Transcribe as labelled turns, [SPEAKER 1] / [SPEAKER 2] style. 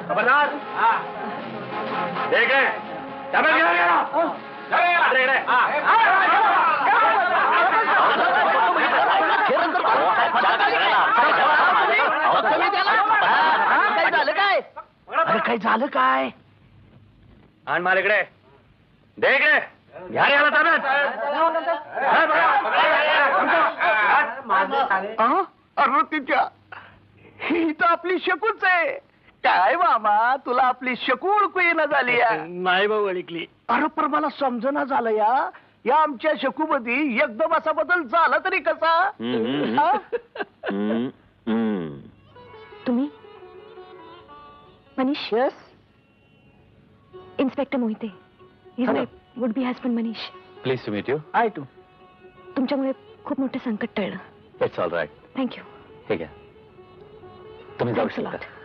[SPEAKER 1] खबरदार. इकडे डबल घेऊन गेला.
[SPEAKER 2] काय झालं काय?
[SPEAKER 1] आण माल इकडे. दे इकडे. घ्या रे याला ताब्यात.
[SPEAKER 2] अरे तिच्या ही तर आपली शकूच आहे. काय मामा तुला आपली शकू ओळखू येणं झाली या?
[SPEAKER 1] नाही भाऊ ओळखली.
[SPEAKER 2] अरे पण मला समजना झालं या आमच्या शकूमध्ये एकदम असा बदल झाला तरी कसा? हा?
[SPEAKER 3] तुम्ही Manish?
[SPEAKER 2] Yes?
[SPEAKER 3] Inspector Mohite. He's my would be husband Manish.
[SPEAKER 1] Pleased to meet you.
[SPEAKER 2] I too.
[SPEAKER 3] तुमच्यामुळे खूप मोठं संकट टळलं.
[SPEAKER 1] It's all right.
[SPEAKER 3] थँक्यू.
[SPEAKER 1] ठीक आहे तुम्ही जाऊ
[SPEAKER 3] Thanks a lot.
[SPEAKER 1] शकता.